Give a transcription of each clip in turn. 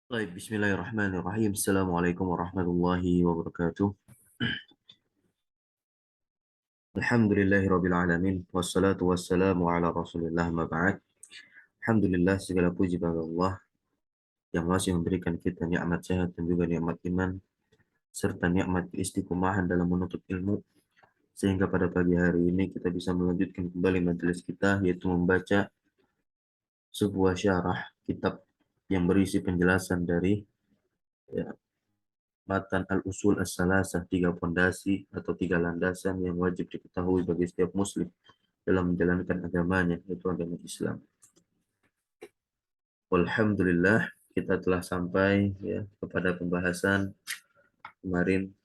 Baik, bismillahirrahmanirrahim. Assalamualaikum warahmatullahi wabarakatuh. Alhamdulillahirabbil alamin wassalatu wassalamu ala Rasulillah ma ba'd. Alhamdulillah segala puji bagi Allah yang masih memberikan kita nikmat sehat dan juga nikmat iman serta nikmat keistiqomahan dalam menuntut ilmu sehingga pada pagi hari ini kita bisa melanjutkan kembali majelis kita yaitu membaca sebuah syarah kitab yang berisi penjelasan dari ya, matan al-usul as-salasah, tiga pondasi atau tiga landasan yang wajib diketahui bagi setiap muslim dalam menjalankan agamanya, yaitu agama Islam. Alhamdulillah, kita telah sampai ya kepada pembahasan kemarin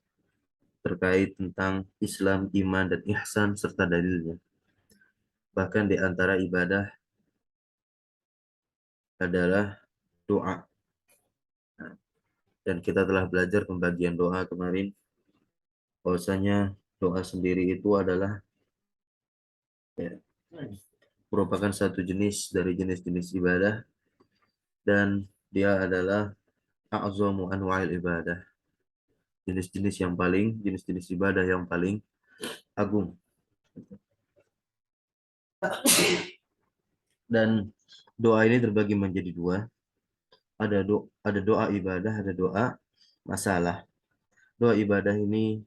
terkait tentang Islam, iman, dan ihsan serta dalilnya. Bahkan di antara ibadah adalah doa. Nah, dan kita telah belajar pembagian doa kemarin, bahwasanya doa sendiri itu adalah ya, merupakan satu jenis dari jenis-jenis ibadah dan dia adalah a'zamu anwa'il ibadah. Jenis-jenis ibadah yang paling agung. Dan doa ini terbagi menjadi dua. Ada doa ibadah, ada doa masalah. Doa ibadah ini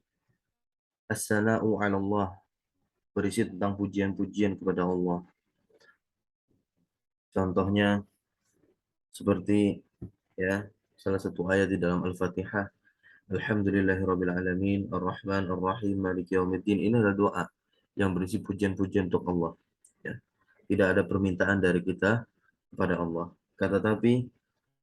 as-sana'u 'ala Allah, berisi tentang pujian-pujian kepada Allah. Contohnya seperti ya salah satu ayat di dalam Al-Fatihah, Alhamdulillahirabbil alamin, Ar-Rahman Ar-Rahim, Maliki yaumiddin. Ini adalah doa yang berisi pujian-pujian untuk Allah. Ya. Tidak ada permintaan dari kita kepada Allah. Tetapi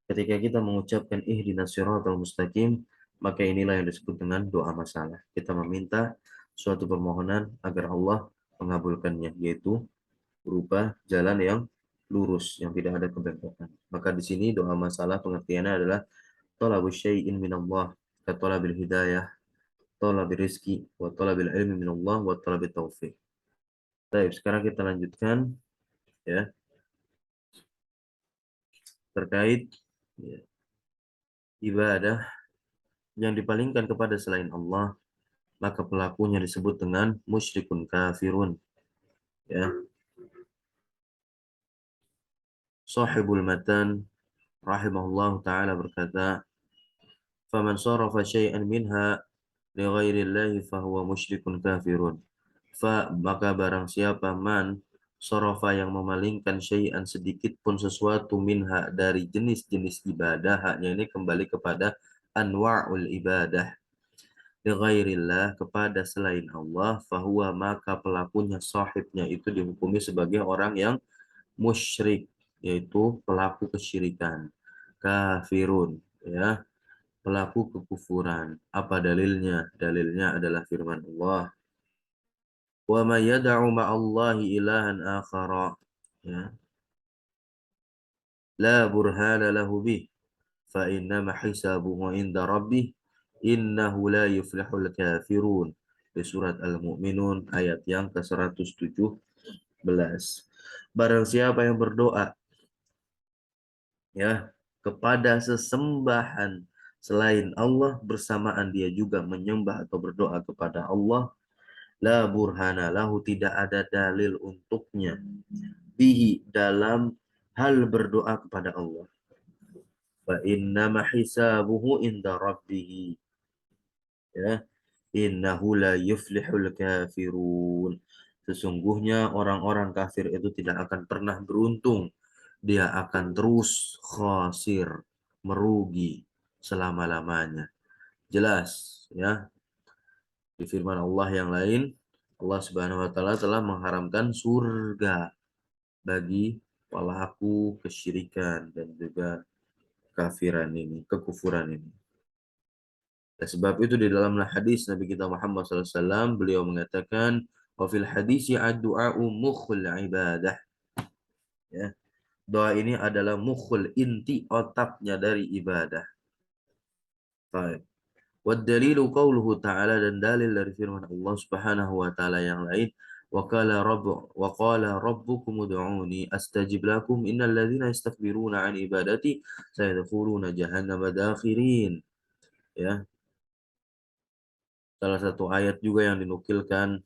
ketika kita mengucapkan ihdinas siratal mustaqim, maka inilah yang disebut dengan doa masalah. Kita meminta suatu permohonan agar Allah mengabulkannya, yaitu berupa jalan yang lurus, yang tidak ada kebengkokan. Maka di sini doa masalah pengertiannya adalah talabus syai'in minallah, ka talabil hidayah, talabil rizki, wa talabil ilmi minallah, wa talabil taufiq. Baik, sekarang kita lanjutkan ya terkait ya, ibadah yang dipalingkan kepada selain Allah, maka pelakunya disebut dengan musyrikun kafirun. Ya, Sahibul Matan rahimahullah taala berkata, "Faman sarafa syai'an minha li ghairillahi fahuwa musyrikun kafirun." Maka barang siapa man sarafa yang memalingkan syai'an sedikit pun sesuatu minha dari jenis-jenis ibadah, haknya ini kembali kepada anwa'ul ibadah, lighairillah kepada selain Allah, fahuwa maka pelakunya sahibnya itu dihukumi sebagai orang yang musyrik, yaitu pelaku kesyirikan, kafirun, ya, pelaku kekufuran. Apa dalilnya? Dalilnya adalah firman Allah, wa may yad'u ma'allahi ilahan akhara, ya, la burhana lahu bih fa innama hisabuhu inda rabbih innahu la yuflihul kafirun. Di surat Al-Mu'minun ayat yang ke-117. Barang siapa yang berdoa ya kepada sesembahan selain Allah bersamaan dia juga menyembah atau berdoa kepada Allah, la burhana lahu, tidak ada dalil untuknya, bihi dalam hal berdoa kepada Allah. Fa innama hisabuhu inda rabbih, ya, innahu la yuflihul kafirun. Sesungguhnya orang-orang kafir itu tidak akan pernah beruntung. Dia akan terus khasir, merugi selama-lamanya. Jelas ya. Di firman Allah yang lain, Allah Subhanahu wa taala telah mengharamkan surga bagi pelaku kesyirikan dan juga kafiran ini, kekufuran ini. Dan sebab itu di dalam hadis Nabi kita Muhammad SAW, beliau mengatakan, wa fil hadisi ad-du'a'u mukhul ibadah. Ya, doa ini adalah mukhul, inti otaknya dari ibadah. Baik. Wa dalilu qauluhu ta'ala, dan dalil dari firman Allah Subhanahu wa taala yang lain, wa qala rabbukum ud'uni astajib lakum innal ladzina yastakbiruna an ibadati sayadkhuluna jahannama dakhirin. Ya, salah satu ayat juga yang dinukilkan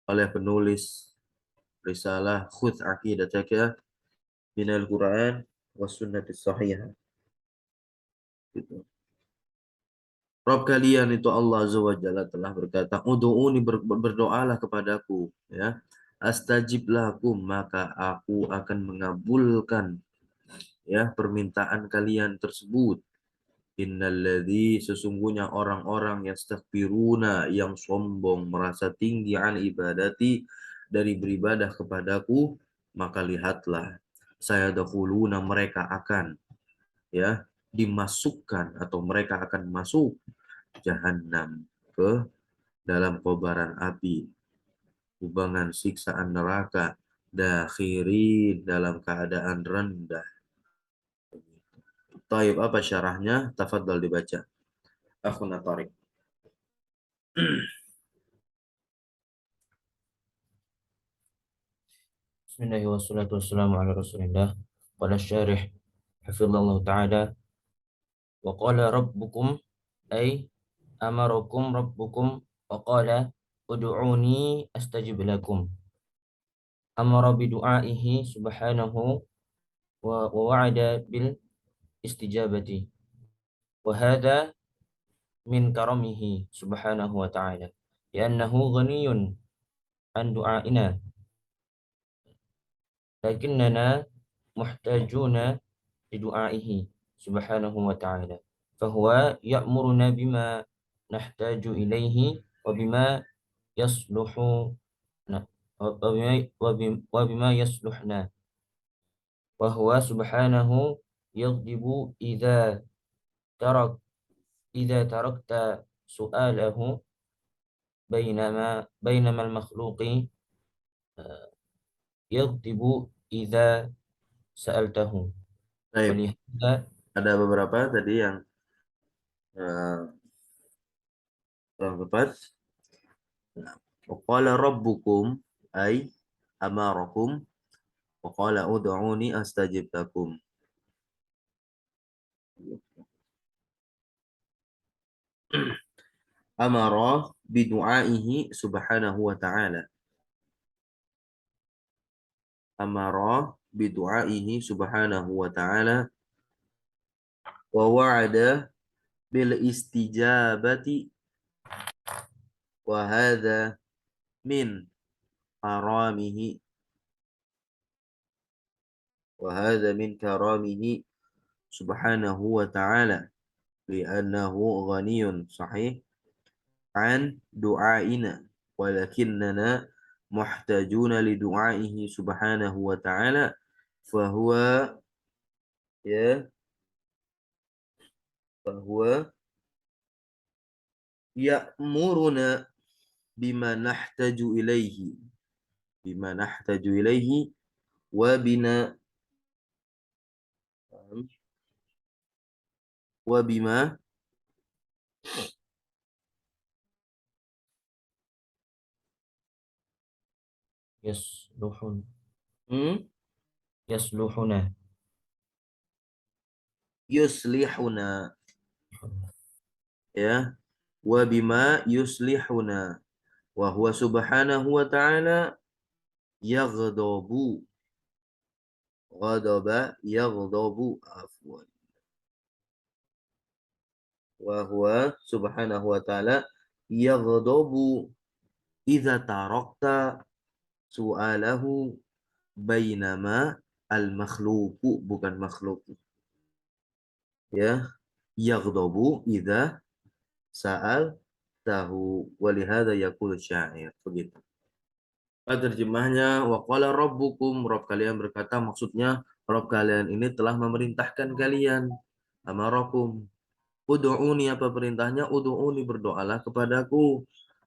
oleh penulis risalah Khudz Aqidataka minal Qur'an was Sunnatis Sahihah. Gitu. Rob kalian itu Allah Azza wa Jalla telah berkata, "Ud'uni berdoalah kepadaku, ya. Astajib lakum, maka aku akan mengabulkan ya permintaan kalian tersebut. Innalladzi sesungguhnya orang-orang yastakbiruna yang sombong merasa tinggi an ibadati dari beribadah kepadaku, maka lihatlah saya dahuluna mereka akan ya dimasukkan atau mereka akan masuk jahanam ke dalam kobaran api, kubangan siksaan neraka, dakhiri dalam keadaan rendah. Taib apa syarahnya? Tafadhal dibaca. Akhuna Tariq. Bismillahirrahmanirrahim. Wassalatu wassalamu ala Rasulillah. Qala syarih hafizallahu taala wa qala rabbukum ay amarakum rabbukum wa qala ud'uni astajib lakum. Amara bi du'aihi subhanahu wa wa'ada bil istijabati. Wa hadha min karamihi subhanahu wa ta'ala. Li'annahu ghaniyun an du'aina. Lakinnana muhtajuna لدعائه سبحانه وتعالى فهو يأمرنا بما نحتاج إليه وبما يصلح وبما يصلحنا وهو سبحانه يغضب ترك إذا تركت سؤاله بينما المخلوق يغضب إذا سألته Baik, ولهذا ada beberapa tadi yang kurang tepat. Qala rabbukum ay amarakum wa qala ud'uni astajib lakum. Amara bidu'aihi subhanahu wa ta'ala. Amara bidu'aihi subhanahu wa ta'ala wa wa'ada bil istijabati wa hadha min karamihi wa hadha min karamihi subhanahu wa ta'ala li'annahu ghaniyun sahih an du'aina walakinnana muhtajuna li du'aihi subhanahu wa ta'ala fahuwa ya fahuwa ya'muruna bima nahtaju ilaihi wa bima يصلحون hmm? يصلحنا yuslihuna ya wa bima yuslihuna wa huwa subhanahu wa ta'ala yaghdabu ghadaba yaghdabu afwan wa huwa subhanahu wa ta'ala yaghdabu idza tarakta su'alahu bainama al makhluqu bukan makhluk ya yaghdabu idza sa'al tahu walihada yaqulu syair begitu. Terjemahnya waqala rabbukum Rabb kalian berkata maksudnya Rabb kalian ini telah memerintahkan kalian amarakum ud'uni apa perintahnya ud'uni berdoalah kepadaku.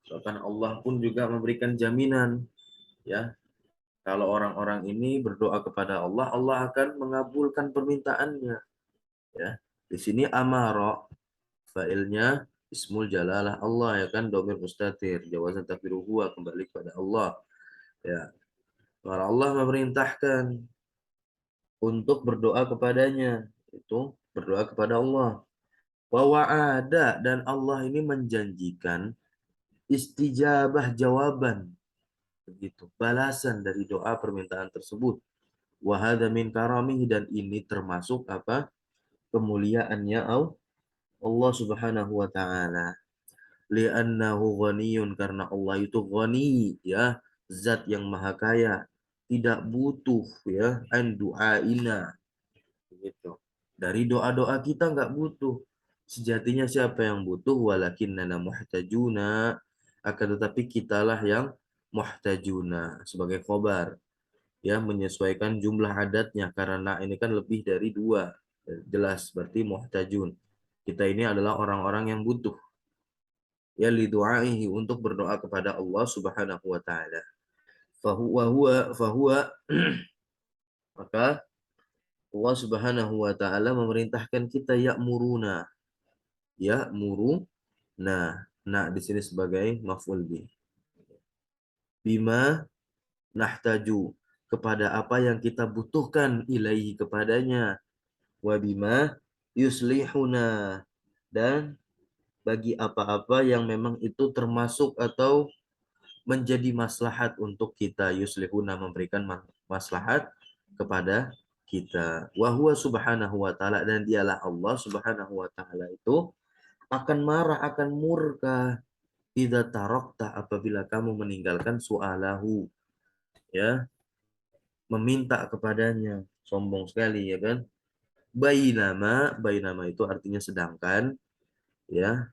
Bahkan Allah pun juga memberikan jaminan ya kalau orang-orang ini berdoa kepada Allah Allah akan mengabulkan permintaannya ya. Di sini amara fa'ilnya Ismul jalalah Allah, ya kan, domir mustatir, jawazan takdiru huwa, kembali kepada Allah, ya. Maka Allah memerintahkan untuk berdoa kepadanya, itu berdoa kepada Allah. Wa wa'ada, dan Allah ini menjanjikan istijabah, jawaban, begitu, balasan dari doa permintaan tersebut. Wa hadza min karamihi, dan ini termasuk apa? Kemuliaannya Allah Subhanahu wa taala. Li'annahu ghaniyun, karena Allah itu ghani, ya, zat yang maha kaya, tidak butuh, ya, an du'aina, gitu. Dari doa-doa kita nggak butuh. Sejatinya siapa yang butuh? Walakinnana muhtajuna, akan tetapi kitalah yang muhtajuna, sebagai khobar, ya, menyesuaikan jumlah adatnya, karena ini kan lebih dari dua, jelas berarti muhtajun. Kita ini adalah orang-orang yang butuh, ya, lidu'aihi, untuk berdoa kepada Allah Subhanahu wa taala. Fahuwa maka Allah Subhanahu wa taala memerintahkan kita ya'muruna, ya'muru, nah di sini sebagai maf'ul bih, bima nahtaju, kepada apa yang kita butuhkan, ilaihi, kepadanya, wa bima yuslihuna, dan bagi apa-apa yang memang itu termasuk atau menjadi maslahat untuk kita, yuslihuna, memberikan maslahat kepada kita. Wa huwa subhanahu wa ta'ala, dan dialah Allah Subhanahu wa ta'ala itu akan marah, akan murka, idza tarakta, apabila kamu meninggalkan su'alahu, ya, meminta kepadanya. Sombong sekali, ya kan? Bainama itu artinya sedangkan, ya,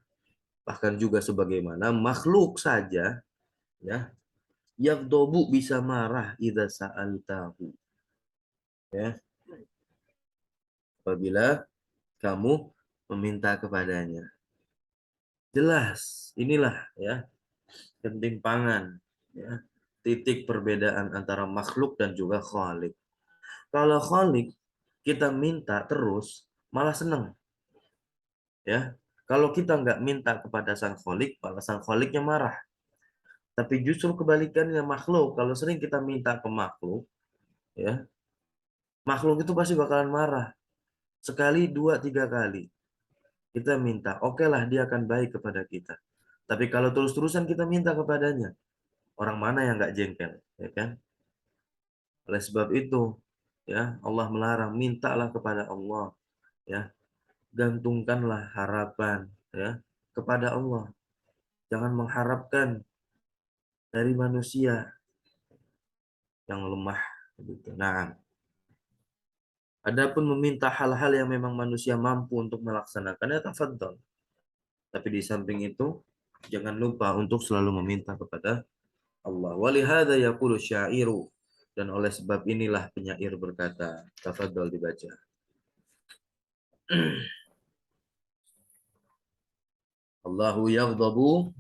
bahkan juga sebagaimana makhluk saja, ya, yagdobu, bisa marah, idza sa'altahu, ya, apabila kamu meminta kepadanya. Jelas, inilah, ya, ketimpangan, ya, titik perbedaan antara makhluk dan juga khalik. Kalau khalik kita minta terus, malah seneng, ya. Kalau kita nggak minta kepada sang khalik, malah sang khaliknya marah. Tapi justru kebalikannya makhluk, kalau sering kita minta ke makhluk, ya, makhluk itu pasti bakalan marah. Sekali, dua, tiga kali kita minta, oke lah, dia akan baik kepada kita. Tapi kalau terus-terusan kita minta kepadanya, orang mana yang nggak jengkel, ya kan? Oleh sebab itu, ya, Allah melarang, mintalah kepada Allah, ya, gantungkanlah harapan, ya, kepada Allah. Jangan mengharapkan dari manusia yang lemah, gitu. Nah, adapun meminta hal-hal yang memang manusia mampu untuk melaksanakannya, tafadhol. Tapi di samping itu, jangan lupa untuk selalu meminta kepada Allah. Walihada yaqulu syairu, dan oleh sebab inilah penyair berkata, tafadhol dibaca. Allahu yaghdabu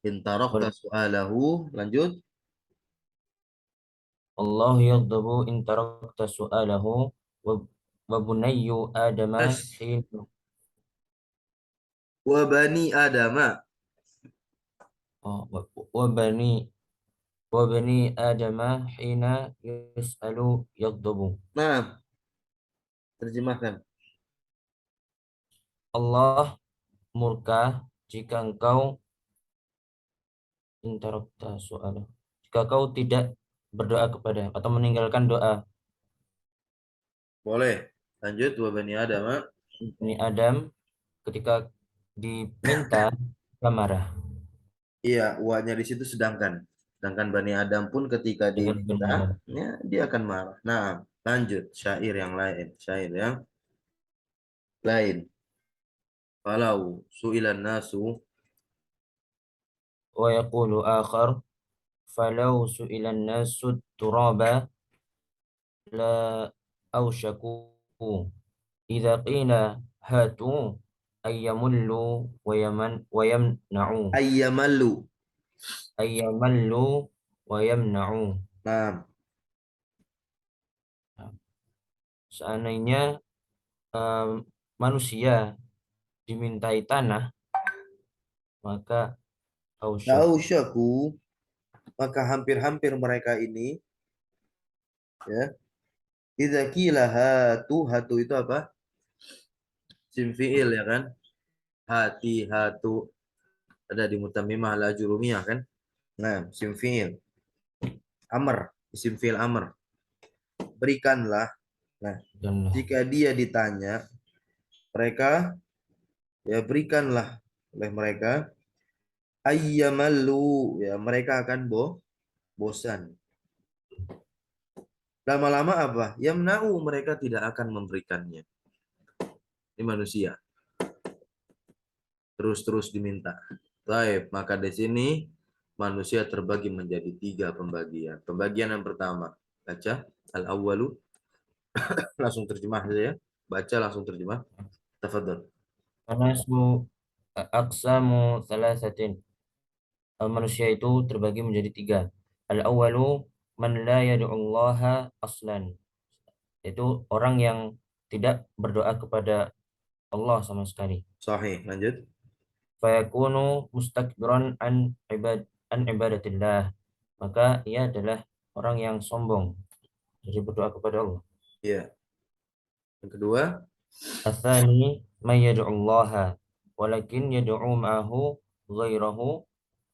in tarakta su'alahu, lanjut. Allah yaghdabu in tarakta su'alahu wa bunayyu adama As hin wa bani adama. oh, wa bani adama hina yus'alu yaghdabu. Nah, terjemahkan. Allah murka jika engkau in tarakta su'alahu, jika kau tidak berdoa kepada atau meninggalkan doa. Boleh. Lanjut, wa bani adama. Ini Adam ketika diminta dia marah. Iya, wa-nya di situ sedangkan. Sedangkan Bani Adam pun ketika Dengan diminta, benar. ya, dia akan marah. Nah, lanjut. Syair yang lain. Syair yang lain. Kalau su'ilan nasu, Wa yaqulu akhar falau su'ilan nasu turaba la awsyaku idza qila hatu ayyamullu wa yamna'u ayyamalu. ayyamallu wa yamna'u. Nah, Seandainya manusia dimintai tanah, maka ausyak Ausyaku, maka hampir-hampir mereka ini, ya. Idza qila hatu, hatu itu apa? Sim fi'il ya kan? Hati, hatu. Ada di mutammimah la jurumiyah kan? Nah, sim fi'il. Amr, isim fi'il amr. Berikanlah. Nah, dan jika dia ditanya, mereka ya berikanlah oleh mereka ayyamallu, ya mereka akan bosan. Lama-lama apa? Yamna'u, mereka tidak akan memberikannya. Ini manusia. Terus-terus diminta. Baik, maka di sini manusia terbagi menjadi 3 pembagian. Pembagian yang pertama, baca al-awwalu, langsung terjemah saja ya. Baca langsung terjemah. Tafadhol. anasu aqsamu thalathatin. Manusia itu terbagi menjadi tiga. Al-awwalu man la yad'ullaha aslan. Itu orang yang tidak berdoa kepada Allah sama sekali. Sahih, lanjut. Fayakunu mustakbiran an ibadatillah. Maka ia adalah orang yang sombong dari berdoa kepada Allah. Ya. Yang kedua, Atsani may yad'ullaha walakin yad'u ma'ahu ghairahu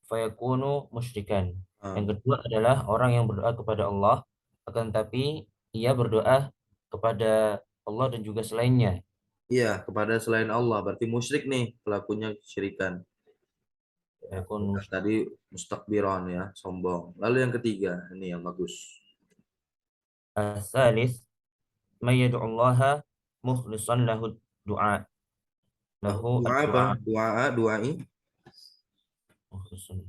fayakunu musyrikan. Yang ah, kedua adalah orang yang berdoa kepada Allah, akan tetapi ia berdoa kepada Allah dan juga selainnya. iya, kepada selain Allah, berarti musyrik nih, pelakunya syirikan. Ya, Fayakunu bukan musyrik. tadi mustakbiron ya, sombong. Lalu yang ketiga, ini yang bagus. Tsalits may yad'ullaha mukhlishan lahu Doa apa? ad-du'a Doa, doai, mukhlishan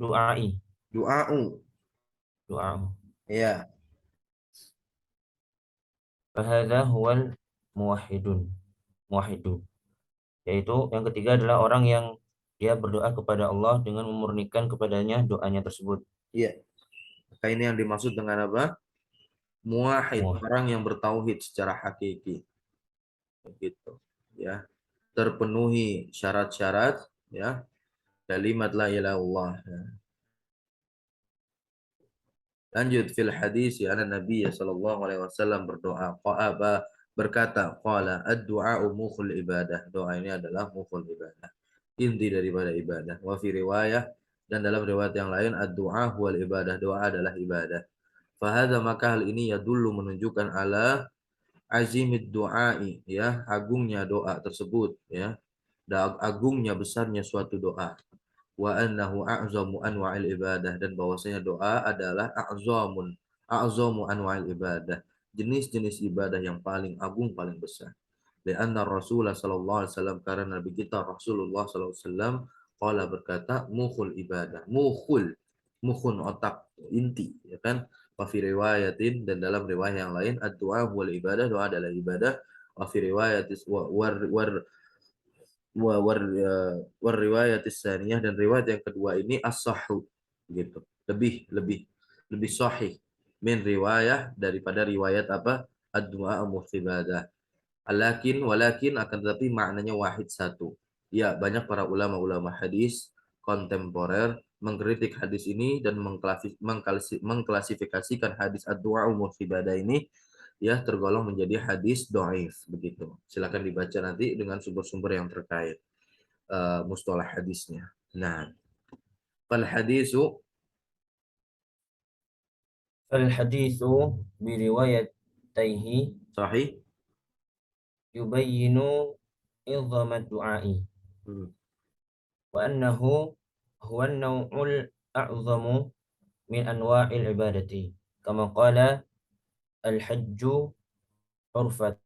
du'ai doau. du'a. Ya, Fahadha huwal muwahhidun muwahhidun. Yaitu yang ketiga adalah orang yang dia berdoa kepada Allah dengan memurnikan kepadanya doanya tersebut. iya. Maka ini yang dimaksud dengan apa? Muwahhid, Muwahhid. orang yang bertauhid secara hakiki. Begitu. Ya, terpenuhi syarat-syarat ya kalimat la ilaha illallah. Ya. Lanjut fil hadis ya Nabi sallallahu alaihi wasallam berdoa qaba berkata qala ad-du'a mukhul ibadah. Doa ini adalah mukhul ibadah. Inti daripada ibadah. Wa fi riwayah dan dalam riwayat yang lain ad-du'a huwal ibadah. Doa adalah ibadah. Fahadha maka hal ini ya dulu menunjukkan ala azimid du'ai ya agungnya doa tersebut ya dan agungnya besarnya suatu doa wa annahu a'zamu anwa'il ibadah dan bahwasanya doa adalah a'zamu anwa'il ibadah jenis-jenis ibadah yang paling agung paling besar. Lianna Rasulullah sallallahu alaihi wasallam karena Nabi kita Rasulullah sallallahu alaihi wasallam qala berkata mukhul ibadah mukhun otak inti ya kan wa fi riwayatin dan dalam riwayat yang lain ad-du'a wal ibadah doa adalah ibadah wa fi riwayatis war riwayat tsaniyah dan riwayat yang kedua ini as-sahhu gitu. Lebih sahih min riwayah daripada riwayat apa? Ad-du'a muhtibadah. Walakin akan tetapi maknanya wahid satu. Ya, banyak para ulama-ulama hadis kontemporer mengkritik hadis ini dan mengklasifikasikan hadis ad-du'a muhtibadah ini ya tergolong menjadi hadis doif begitu. Silakan dibaca nanti dengan sumber-sumber yang terkait mustalah hadisnya. Nah, fal hadisu فالحديث بروايتيه sahih. يبين عظم الدعاء Hmm. وأنه هو النوع الأعظم من أنواع العبادة كما قال الحج عرفة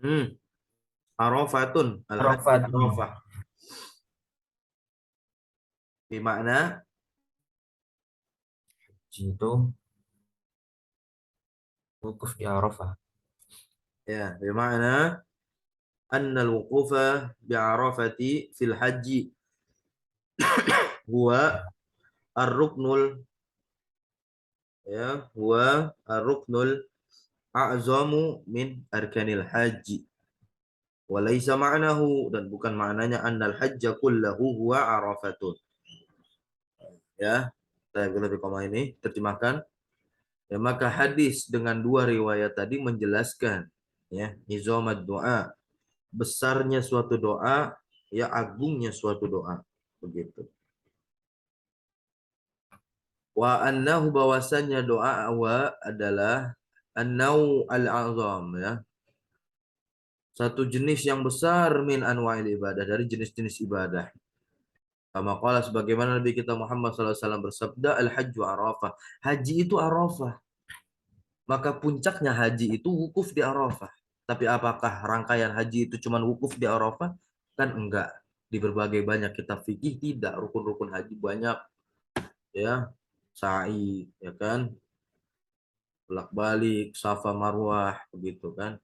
Hmm. Arafatun, al-hajj عرفات Arafah. Bermakna itu wukuf di Arafah. ya, bermakna anna al-wuqufa bi Arafati fil haji huwa ar-ruknul ya, huwa ar-ruknul a'zamu min arkanil haji. Walaysa ma'nahu, dan bukan maknanya annal hajja kullahu huwa arafatun. Ya, saya lebih koma ini terjemahkan. Ya, maka hadis dengan dua riwayat tadi menjelaskan ya izamat doa, besarnya suatu doa, ya agungnya suatu doa, begitu. Wa annahu, bahwasannya doa wa adalah annau al-azam, ya, satu jenis yang besar min anwa'il ibadah, dari jenis-jenis ibadah. Kama qala, sebagaimana Nabi kita Muhammad SAW bersabda, al-hajju arafah. Haji itu arafah. Maka puncaknya haji itu wukuf di arafah. Tapi apakah rangkaian haji itu cuma wukuf di arafah? Kan enggak. Di berbagai banyak kitab fikih tidak, rukun-rukun haji banyak, ya. Sa'i, ya kan? Bolak-balik, safa marwah, begitu kan.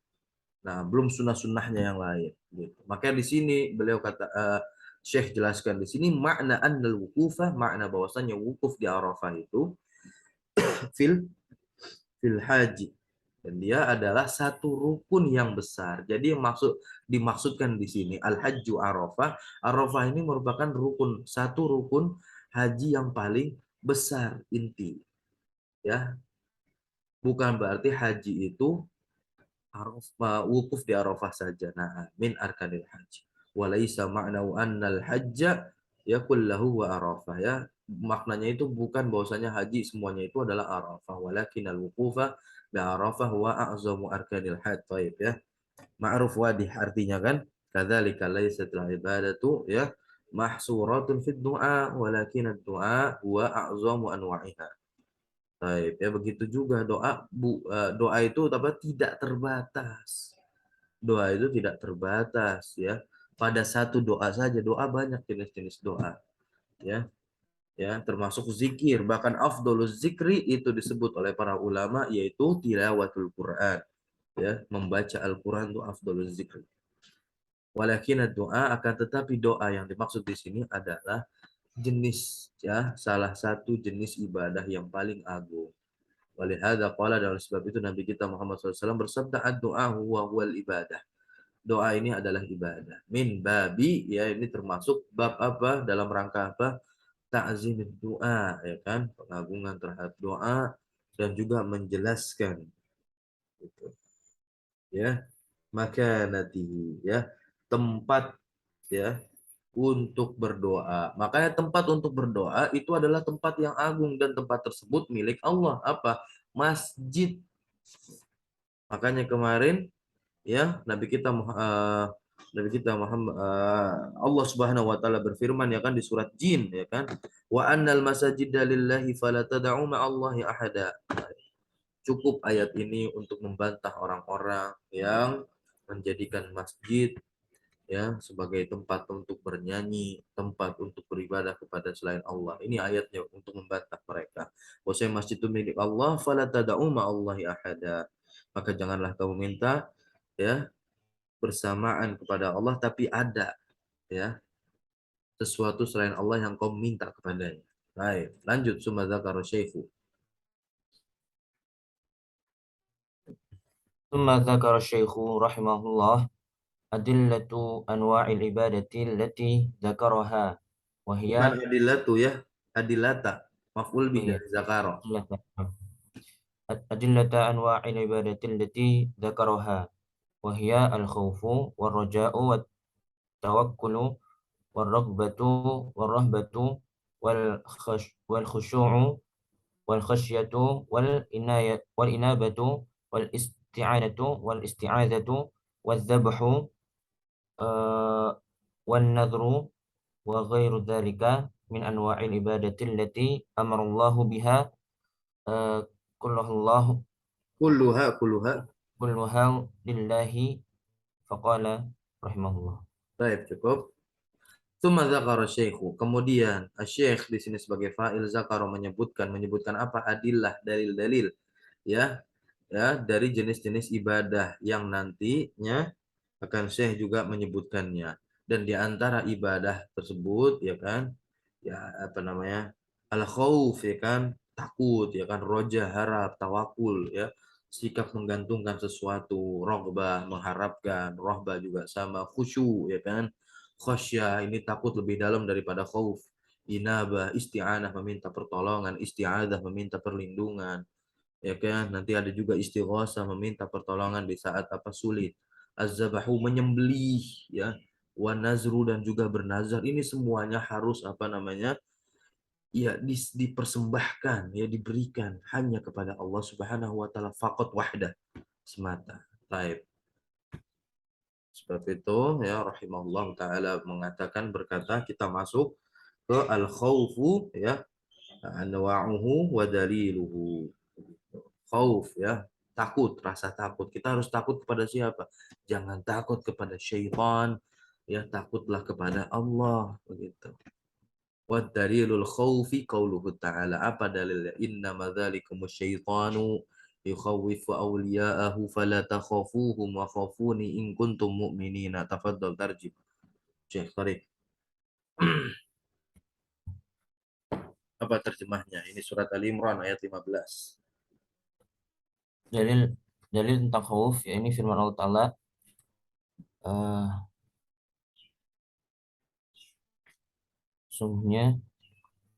Nah, belum sunnah-sunnahnya yang lain. Gitu. Makanya di sini beliau kata, Syekh jelaskan di sini makna annal wukufah, makna bahwasanya wukuf di Arafah itu fil fil haji, dan dia adalah satu rukun yang besar. Jadi yang dimaksudkan di sini al hajju Arafah. Arafah ini merupakan rukun, satu rukun haji yang paling besar inti. Ya, bukan berarti haji itu wukuf di Arafah saja. Nah, min arkanil haji. Walaisa ma'nau annal hajja ya kullahu wa Arafah, ya. Maknanya itu bukan bahwasanya haji semuanya itu adalah Arafah, walakin al-wuqufa bi Arafah wa a'zamu arkanil hajj. Baik, ya. Ma'ruf wadih artinya kan. Kadzalika laisatul ibadatu ya mahsuratun fid du'a, walakin ad-du'a huwa a'zamu anwa'iha. Baik, ya begitu juga doa, doa itu tidak terbatas. Doa itu tidak terbatas, ya. Pada satu doa saja, doa banyak jenis-jenis doa, ya. Ya, termasuk zikir, bahkan afdoluz zikri itu disebut oleh para ulama yaitu tilawatul Quran, ya, membaca Al-Quran itu afdoluz zikri. Walakin doa, akan tetapi doa yang dimaksud di sini adalah jenis, ya, salah satu jenis ibadah yang paling agung. Walihada qala, dalam sebab itu Nabi kita Muhammad SAW bersabda, ad-du'a huwa huwal ibadah. Doa ini adalah ibadah. Min babi, ya, ini termasuk bab apa, dalam rangka apa? Ta'zim doa, ya kan? Pengagungan terhadap doa dan juga menjelaskan, gitu. Ya, maka nanti, ya, tempat, ya, untuk berdoa. Makanya tempat untuk berdoa itu adalah tempat yang agung, dan tempat tersebut milik Allah. Apa? Masjid. Makanya kemarin, ya, Nabi kita Muhammad, Allah Subhanahu wa taala berfirman, ya kan, di surat Jin, ya kan, wa annal masajida lillahi fala tad'u ma'allahi ahada. Cukup ayat ini untuk membantah orang-orang yang menjadikan masjid, ya, sebagai tempat untuk bernyanyi, tempat untuk beribadah kepada selain Allah. Ini ayatnya untuk membantah mereka. Bahwasanya masjid itu milik Allah, fala tad'u ma'allahi ahada. Maka janganlah kamu minta, ya, bersamaan kepada Allah, tapi ada, ya, sesuatu selain Allah yang kau minta kepadanya. Baik, lanjut. Summa dzakara syaikhu. ثم ذكر الشيخ رحمه الله أدلة أنواع العبادة التي ذكرها وهي Bukan adilatu, ya, adilata. Maf'ul bi هي dari zakara. أدلة أنواع العبادة التي ذكرها وهي الخوف والرجاء والتوكل والرغبة والرهبة والخشوع والخشية والإنابة والاستعاذة والذبح والنذر وغير ذلك من أنواع العبادة التي أمر الله بها كلها الله Kulluha. كلها لله فقال رحمه الله. Baik, cukup. Tsumma dzakara syekhu. Kemudian syekh di sini sebagai fa'il zakara menyebutkan apa? Adillah, dalil-dalil, ya, ya, dari jenis-jenis ibadah yang nantinya akan syekh juga menyebutkannya. Dan di antara ibadah tersebut, ya kan, ya, apa namanya, al khauf, ya kan, takut, ya kan, roja, harap, tawakul, ya, sikap menggantungkan sesuatu, roghbah mengharapkan, rohbah juga sama, khusyuk ya kan, khosyah ini takut lebih dalam daripada khauf, inabah isti'anah meminta pertolongan, isti'adah meminta perlindungan, ya kan, nanti ada juga istighosah meminta pertolongan di saat apa sulit, az-zabahu menyembelih ya, wa nazru dan juga bernazar, ini semuanya harus apa namanya ya dipersembahkan ya diberikan hanya kepada Allah Subhanahu wa taala faqat wahdah semata. Baik. Sebab itu ya rahimahullah taala mengatakan berkata kita masuk ke al khaufu ya anwa'uhu wa daliluhu. Khauf ya, takut, rasa takut. Kita harus takut kepada siapa? Jangan takut kepada syaitan, ya takutlah kepada Allah begitu. Wa dalilul khawfi qauluhu ta'ala. Apa dalilnya? Innama dzalikumus syaitanu yukhawwifu awliya'ahu fala takhafuhum wa khafuni in kuntum mu'minina. Tafadhal tarjim. Syekh Tariq. Apa terjemahnya? Ini surat Ali Imran ayat 15. Dalil dalil tentang khauf, ya ini firman Allah Ta'ala, eh, sungguhnya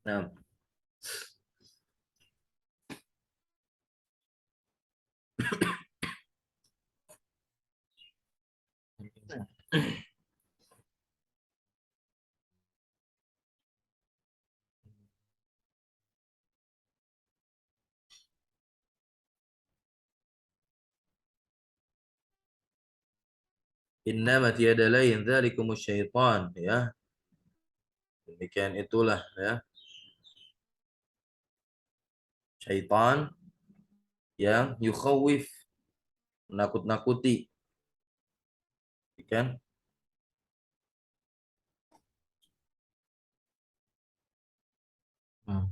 Nah, innama tiada lain dzalikumus syaitan ya. Demikian itulah ya, syaitan yang yukhawif menakut-nakuti, kan? hmm,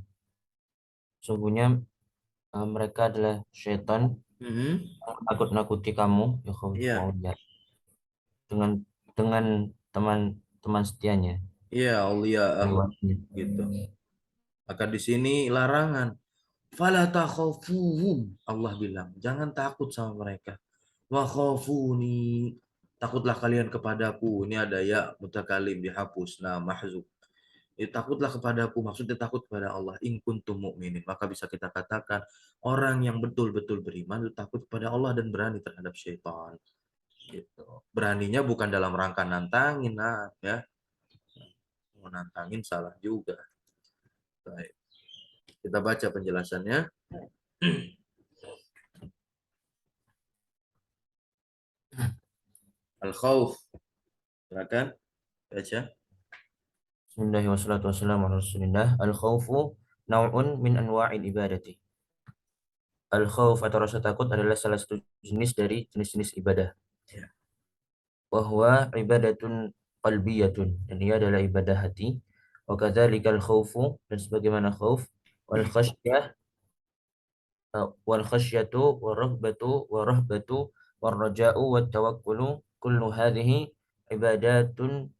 sungguhnya mereka adalah syaitan Mhm. yang nakut-nakuti kamu, ya Iya, ya, dengan dengan teman-teman setianya, iya auliya'ahu lewatnya. gitu. Maka di sini larangan. Fala takhafuhum. Allah bilang, jangan takut sama mereka. Wa khafuni. Takutlah kalian kepadaku. Ini ada ya mutakalim dihapus. Nah, mahzuf. Takutlah kepadaku, maksudnya takut kepada Allah. In kuntum mu'minin. Maka bisa kita katakan orang yang betul-betul beriman itu takut kepada Allah dan berani terhadap syaitan. Gitu. Beraninya bukan dalam rangka nantangin, nah, ya. Mau nantangin salah juga. Baik. Kita baca penjelasannya. Al-khawf. Silakan baca. Bismillahirrahmanirrahim. Wassalatu wassalamu ala Rasulillah. Al-khawfu naw'un min anwa'il ibadati. Al-khawf atau rasa takut adalah salah satu jenis dari jenis-jenis ibadah. Ya. Bahwa ibadatun qalbiyatun, dan ia adalah ibadah hati. Wa kadzalikal khawfu, dan sebagaimana khauf, wal khasyah, wal khasyatu wa rahbatu war raja'u wat tawakkulu, kullu hadhihi ibadatun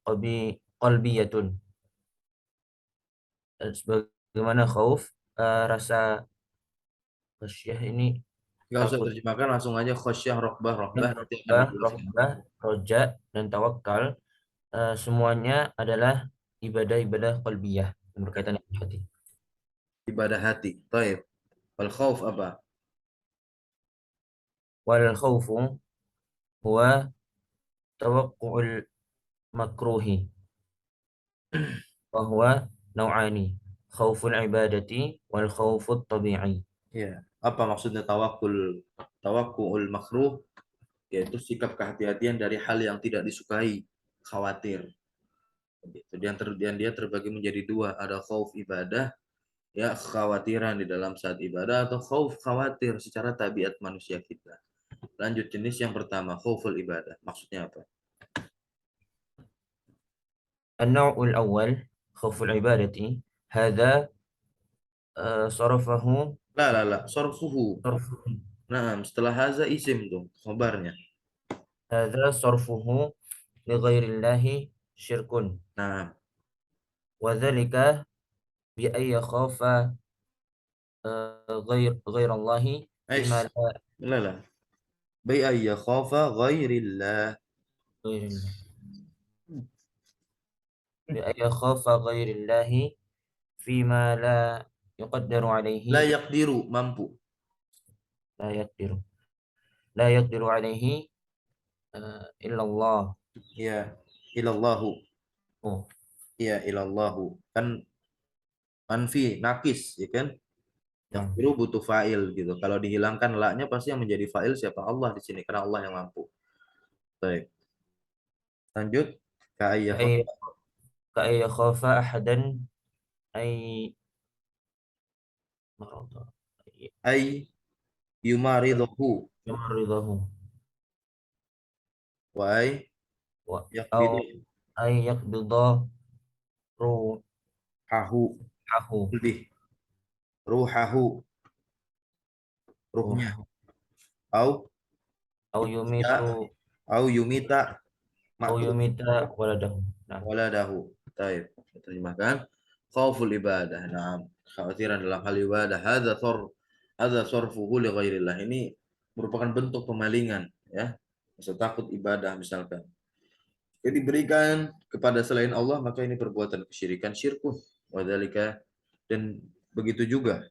qalbiyatun. Sebagaimana khauf, rasa khasyah ini Nggak usah takut, terjemahkan, langsung aja khosyah, rokbah, dan rokbah nanti akan rahbah, dijelaskan. rahbah, roja, dan tawakal, semuanya adalah ibadah-ibadah qalbiyah yang berkaitan dengan hati. Ibadah hati. Taib. Wal khauf apa? Wal khawfu huwa tawakku'ul makruhi, wa huwa naw'ani, khawful ibadati wal khawfut tabi'i. Ya. Apa maksudnya tawakul? Tawakul makruh yaitu sikap kehati-hatian dari hal yang tidak disukai, khawatir. Begitu. Dan dia terbagi menjadi dua, ada khauf ibadah, ya kekhawatiran di dalam saat ibadah, atau khauf khawatir secara tabiat manusia kita. Lanjut jenis yang pertama, khauful ibadah. Maksudnya apa? An-naw'ul awwal, khawful ibadati, hadha sarafahu La la la, sorfuhu. sarfuhu Nah, setelah haza isim tuh, khobarnya. hadha sarfuhu li ghairillahi syirkun, Nah, wa dzalika bi ay khafa ghairallahi bima Aish, la La la. Bi ayya khafa ghairillah. Ghairillah. Bi ayya khafa ghairillahi fima la yuqaddaru alaihi La yaqdiru, mampu. la yaqdiru. La yaqdiru alaihi illallah. Ya, ilallahu. Oh, Ya, ilallahu. Kan manfi, nakis, ya kan? nah. Yaqdiru butuh fa'il gitu. Kalau dihilangkan la-nya pasti yang menjadi fa'il siapa? Allah di sini karena Allah yang mampu. Baik. Lanjut. Ka ayya Ka khafa. ayya khafa ahadan ay marada. Ay yumaridahu. Yumridahu. Wa ay Wa au yaqbidu ay yaqbida ruhahu. hahu. Lebih. Ruhahu. Ruhnya. Ruhahu. Au Au ya. yumitu Au yumita. au Makruf. yumita waladahu. Nah, Waladahu. Taib. Terjemahkan. Khawful ibadah. Nah, khawatiran dalam hal ibadah. Hadza sorfuhu li ghairillah. Ini merupakan bentuk pemalingan. Ya. Rasa takut ibadah misalkan. Jadi diberikan kepada selain Allah, maka ini perbuatan kesyirikan, syirkun. Wadhalika. Dan begitu juga.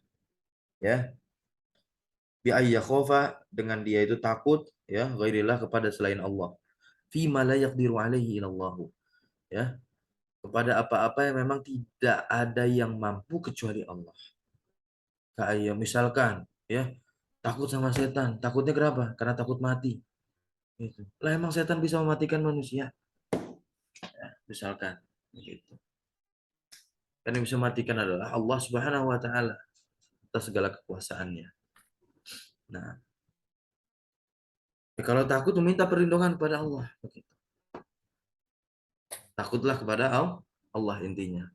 Ya. Bi ayya khofa. Dengan dia itu takut. Ya. Ghairillah kepada selain Allah. Fima la yaqdiru alaihi ilallahu. Ya, kepada apa-apa yang memang tidak ada yang mampu kecuali Allah. Kayak misalkan, ya, takut sama setan. Takutnya kenapa? Karena takut mati. Gitu. Lah emang setan bisa mematikan manusia? Ya, misalkan, gitu. Karena yang bisa mematikan adalah Allah Subhanahu Wa Taala atas segala kekuasaannya. Nah, ya kalau takut meminta perlindungan kepada Allah. Begitu. Takutlah kepada Allah intinya.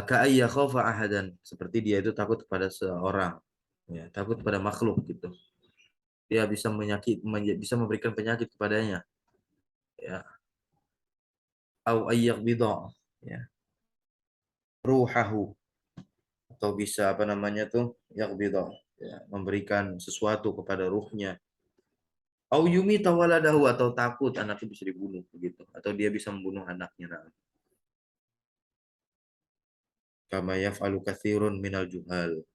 Ka'ayya khawfa ahadan, seperti dia itu takut kepada seorang, ya, takut kepada makhluk gitu. Dia bisa bisa memberikan penyakit kepadanya, ya. Au ayyaqbidha, ya, ruhahu, atau bisa apa namanya tuh, yaqbidha, ya, memberikan sesuatu kepada ruhnya. Au yumita waladahu, atau takut anaknya bisa dibunuh begitu, atau dia bisa membunuh anaknya. Nah, kama yaf'alu katsirun minal juhal,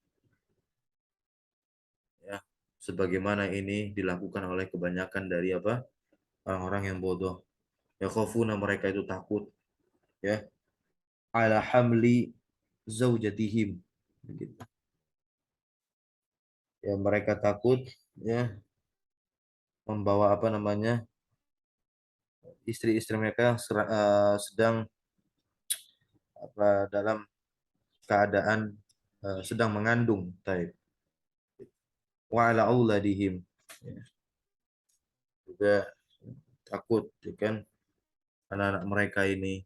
ya. Sebagaimana ini dilakukan oleh kebanyakan dari apa? Orang-orang yang bodoh. Ya khafuna, mereka itu takut, ya, ala hamli zaujatihim, gitu. Ya mereka takut, ya, membawa apa namanya, istri-istri mereka yang sedang apa dalam keadaan sedang mengandung, taib. Wa ala auladihim, ya, juga takut, ya kan, anak-anak mereka ini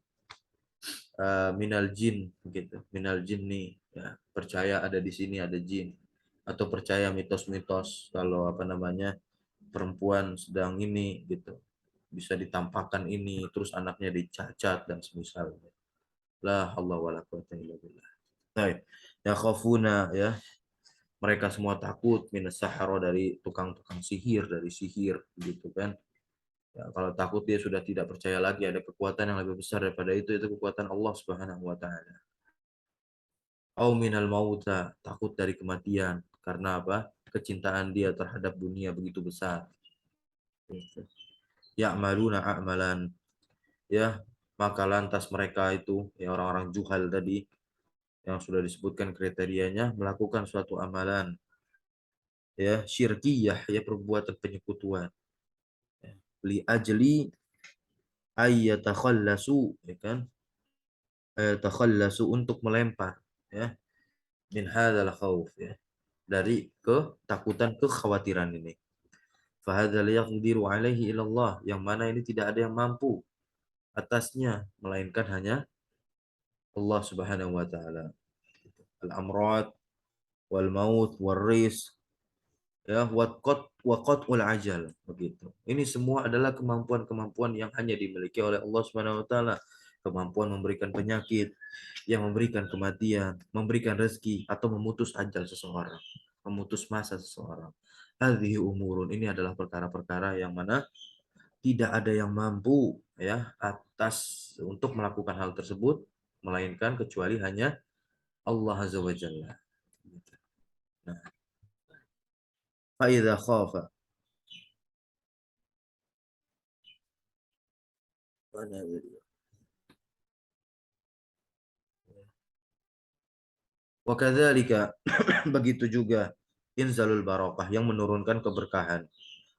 minal jin gitu, minal jin nih, ya, percaya ada di sini ada jin, atau percaya mitos-mitos kalau apa namanya perempuan sedang ini gitu bisa ditampakkan ini terus anaknya dicacat dan semisalnya. La Allah wala quwata illa billah. Baik. Ya khafuna, ya, mereka semua takut minas sahara, dari tukang-tukang sihir, dari sihir gitu kan. Ya, kalau takut dia sudah tidak percaya lagi ada kekuatan yang lebih besar daripada itu kekuatan Allah Subhanahu wa taala. Au minal mauta, takut dari kematian karena apa? Kecintaan dia terhadap dunia begitu besar. Ya'maluna a'malan, ya, maka lantas mereka itu, ya, orang-orang juhal tadi yang sudah disebutkan kriterianya, melakukan suatu amalan, ya, syirkiyah, ya, perbuatan penyekutuan, ya, li ajli ayyatakhallasu, ya kan, takhallasu, untuk melempar, ya, min hadzal khauf, ya, dari ketakutan, kekhawatiran ini. Fahadzal yaqdiru alaihi ilallah, yang mana ini tidak ada yang mampu atasnya melainkan hanya Allah Subhanahu wa taala. Al-amrad wal maut wal ris, ya, waqat ul ajal, begitu. Ini semua adalah kemampuan-kemampuan yang hanya dimiliki oleh Allah Subhanahu wa taala. Kemampuan memberikan penyakit, yang memberikan kematian, memberikan rezeki, atau memutus ajal seseorang, memutus masa seseorang. Hadhihi umurun, ini adalah perkara-perkara yang mana tidak ada yang mampu ya atas untuk melakukan hal tersebut melainkan kecuali hanya Allah Azza wa Jalla. Nah, fa idza khafa wa kadzalika begitu juga inzalul barakah yang menurunkan keberkahan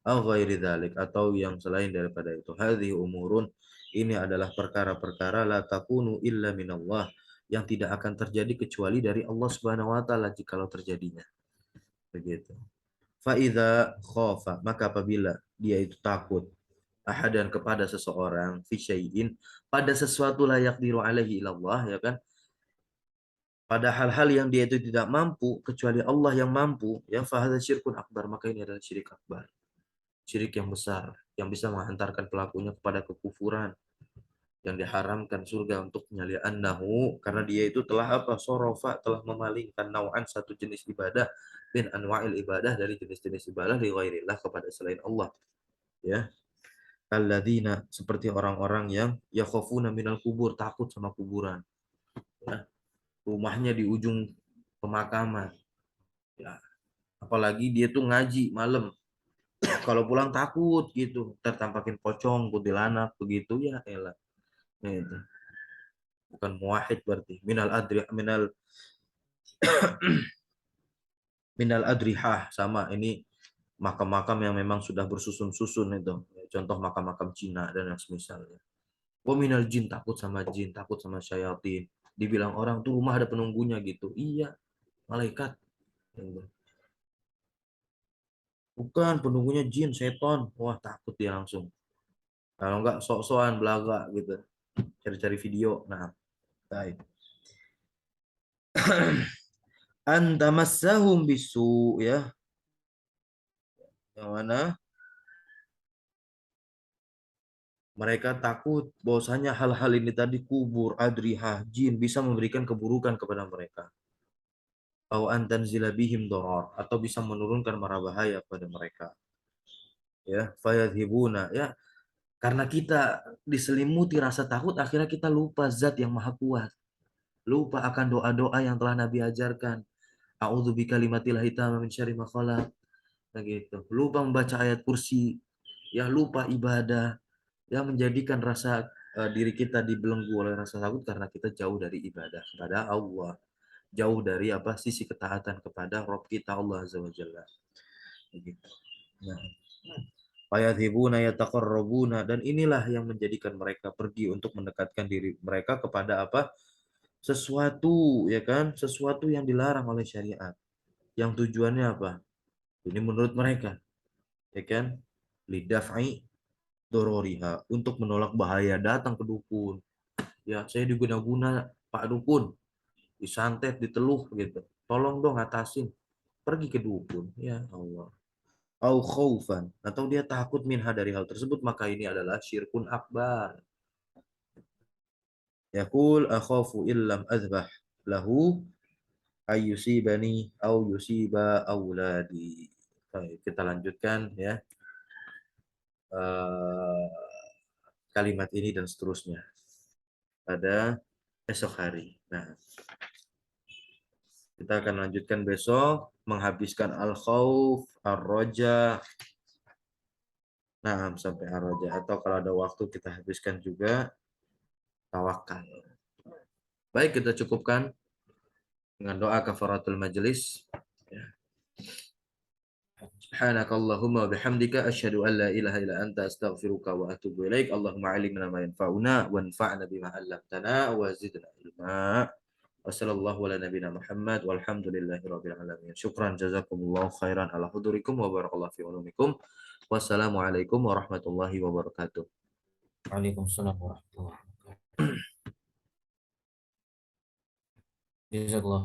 au ghairi dzalik atau yang selain daripada itu. Hadhihi umurun, ini adalah perkara-perkara la takunu illa minallah yang tidak akan terjadi kecuali dari Allah Subhanahu wa taala jikalau terjadinya. Begitu. Fa idza khafa, maka apabila dia itu takut ahadan kepada seseorang fi syai'in pada sesuatu layak diru alaihi ilallah ya kan, pada hal-hal yang dia itu tidak mampu kecuali Allah yang mampu ya, fahadza syirkun akbar, maka ini adalah syirik akbar, syirik yang besar yang bisa menghantarkan pelakunya kepada kekufuran yang diharamkan surga untuknya, li'annahu karena dia itu telah apa, sorofa telah memalingkan nau'an satu jenis ibadah bin anwa'il ibadah dari jenis-jenis ibadah li ghairillah kepada selain Allah ya. Alladzina, seperti orang-orang yang yakhafuna minal kubur, takut sama kuburan ya. Rumahnya di ujung pemakaman ya, apalagi dia tuh ngaji malam, kalau pulang takut gitu tertampakin pocong kuntilanak begitu ya elah. Nah, itu bukan muwahhid berarti minal adri minal adrihah, sama ini makam-makam yang memang sudah bersusun-susun itu, contoh makam-makam Cina dan yang semisalnya. Wa minal jin, takut sama jin, takut sama syayatin, dibilang orang tuh rumah ada penunggunya gitu, iya malaikat, bukan penunggunya jin seton, wah takut dia langsung, kalau enggak sok-sokan belaga gitu cari-cari video. Nah, baik. Antamassahum bisu ya, yang mana mereka takut bahwasanya hal-hal ini tadi, kubur, adrihah, jin, bisa memberikan keburukan kepada mereka. Au antanzila bihim doror, atau bisa menurunkan mara bahaya kepada mereka. Ya, fayadhibuna ya, karena kita diselimuti rasa takut, akhirnya kita lupa zat yang maha kuat. Lupa akan doa-doa yang telah Nabi ajarkan. A'udzu bikalimatil hitam min syarri ma khalaq. Begitu. Lupa membaca ayat kursi, ya lupa ibadah, yang menjadikan rasa diri kita dibelenggu oleh rasa takut karena kita jauh dari ibadah kepada Allah, jauh dari apa, sisi ketaatan kepada Rabb kita Allah Azza wa Jalla. Begitu. Nah, fayadhibuna yataqarrabuna, dan inilah yang menjadikan mereka pergi untuk mendekatkan diri mereka kepada apa, sesuatu ya kan, sesuatu yang dilarang oleh syariat, yang tujuannya apa, ini menurut mereka ya kan, lidaf'i dororiha, untuk menolak bahaya datang ke dukun ya, saya diguna-guna Pak Dukun, disantet, diteluh gitu, tolong dong atasin, pergi ke dukun ya Allah. Au khaufan, atau dia takut minha dari hal tersebut, maka ini adalah syirkun akbar. Yaqul akhafu illam azbah lahu ayyusibani au yusiba auladi. Baik, kita lanjutkan ya eh, kalimat ini dan seterusnya pada esok hari. Nah, kita akan lanjutkan besok, menghabiskan al-khauf, ar-roja, nah sampai ar-roja, atau kalau ada waktu kita habiskan juga tawakal. Baik, kita cukupkan dengan doa kafaratul majelis. Ya. Subhanakallahumma bihamdika asyhadu an la ilaha illa anta astaghfiruka wa atubu ilaik. Allahumma 'allimna ma yanfa'una wanfa'na bima 'allamtana wa zidna ilma. Wassallallahu ala nabiyina Muhammad walhamdulillahi rabbil alamin. Syukran jazakumullahu khairan ala hudurikum wa barakallahu fi ulumikum. Wassalamualaikum warahmatullahi wabarakatuh. Waalaikumsalam warahmatullahi wabarakatuh. Jazakallah.